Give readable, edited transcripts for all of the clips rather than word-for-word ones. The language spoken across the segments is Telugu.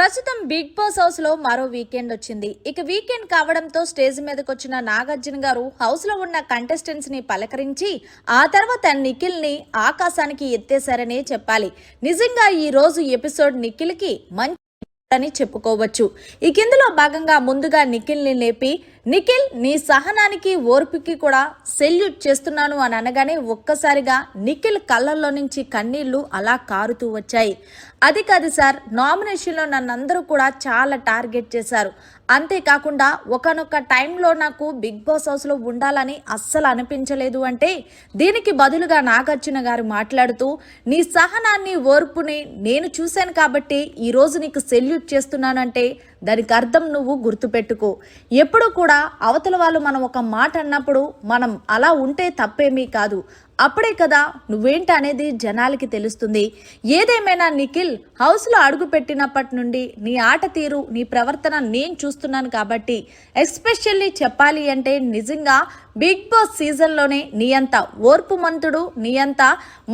ప్రస్తుతం బిగ్ బాస్ హౌస్ లో మరో వీకెండ్ వచ్చింది. ఇక వీకెండ్ కావడంతో స్టేజ్ మీదకి వచ్చిన నాగార్జున గారు హౌస్ లో ఉన్న కంటెస్టెంట్స్ ని పలకరించి ఆ తర్వాత నిఖిల్ ని ఆకాశానికి ఎత్తేశారనే చెప్పాలి. నిజంగా ఈ రోజు ఎపిసోడ్ నిఖిల్ కి మంచి అని చెప్పుకోవచ్చు. ఈ కిందలో భాగంగా ముందుగా నిఖిల్ ని లేపి, నిఖిల్ నీ సహనానికి ఓర్పుకి కూడా సెల్యూట్ చేస్తున్నాను అని అనగానే ఒక్కసారిగా నిఖిల్ కళ్ళల్లో నుంచి కన్నీళ్లు అలా కారుతూ వచ్చాయి. అది కాదు సార్, నామినేషన్లో నన్నందరూ కూడా చాలా టార్గెట్ చేశారు. అంతేకాకుండా ఒకనొక టైంలో నాకు బిగ్ బాస్ హౌస్లో ఉండాలని అస్సలు అనిపించలేదు అంటే దీనికి బదులుగా నాగార్జున గారు మాట్లాడుతూ, నీ సహనాన్ని ఓర్పుని నేను చూశాను కాబట్టి ఈరోజు నీకు సెల్యూట్ చేస్తున్నానంటే దానికి అర్థం నువ్వు గుర్తుపెట్టుకో. ఎప్పుడు కూడా అవతల వాళ్ళు మనం ఒక మాట అన్నప్పుడు మనం అలా ఉంటే తప్పేమీ కాదు. అప్పుడే కదా నువ్వేంటి అనేది జనాలకి తెలుస్తుంది. ఏదేమైనా నిఖిల్ హౌస్లో అడుగు పెట్టినప్పటి నుండి నీ ఆట తీరు, నీ ప్రవర్తన నేను చూస్తున్నాను కాబట్టి ఎస్పెషల్లీ చెప్పాలి అంటే నిజంగా బిగ్ బాస్ సీజన్లోనే నీ అంత ఓర్పుమంతుడు, నీ అంత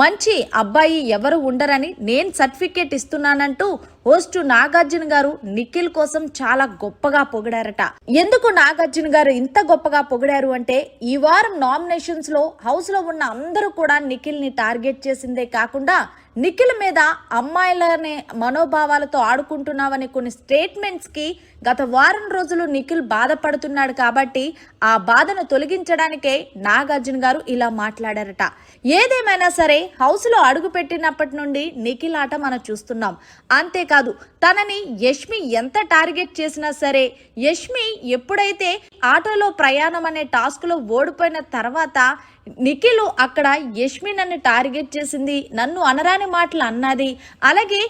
మంచి అబ్బాయి ఎవరు ఉండరని నేను సర్టిఫికేట్ ఇస్తున్నానంటూ హోస్ట్ నాగార్జున గారు నిఖిల్ కోసం చాలా గొప్పగా పొగిడారట. ఎందుకు నాగార్జున గారు ఇంత గొప్పగా పొగిడారు అంటే ఈ వారం నామినేషన్స్ లో హౌస్ లో ఉన్న అందరూ కూడా నిఖిల్ ని టార్గెట్ చేసిందే కాకుండా నిఖిల్ మీద అమ్మాయిలనే మనోభావాలతో ఆడుకుంటున్నావని కొన్ని స్టేట్మెంట్స్ కి గత వారం రోజులు నిఖిల్ బాధపడుతున్నాడు కాబట్టి ఆ బాధను తొలగించడానికే నాగార్జున గారు ఇలా మాట్లాడారట. ఏదేమైనా సరే హౌస్ లో అడుగు పెట్టినప్పటి నుండి నిఖిల్ ఆట మనం చూస్తున్నాం. అంతేకాదు తనని యష్మి ఎంత టార్గెట్ చేసినా సరే యష్మి ఎప్పుడైతే ఆటోలో ప్రయాణం అనే టాస్క్ లో ఓడిపోయిన తర్వాత నిఖిల్ అక్కడ యష్మి నన్ను టార్గెట్ చేసింది, నన్ను అనరాని మాటలు అన్నది, అలాగే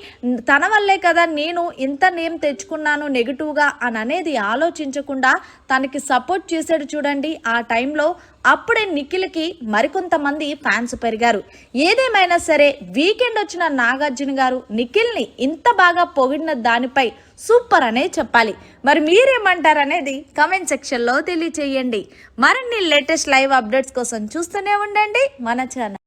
తన వల్లే కదా నేను ఇంత నేమ్ తెచ్చుకున్నాను నెగిటివ్గా అని అనేది ఆలోచించకుండా తనకి సపోర్ట్ చేశాడు చూడండి. ఆ టైంలో అప్పుడే నిఖిల్కి మరికొంతమంది ఫ్యాన్స్ పెరిగారు. ఏదేమైనా సరే వీకెండ్ వచ్చిన నాగార్జున గారు నిఖిల్ని ఇంత బాగా పొగిడిన దానిపై సూపర్ అనే చెప్పాలి. మరి మీరేమంటారనేది కమెంట్ సెక్షన్లో తెలియచేయండి. మరిన్ని లేటెస్ట్ లైవ్ అప్డేట్స్ కోసం చూస్తూనే ఉండండి మన ఛానల్.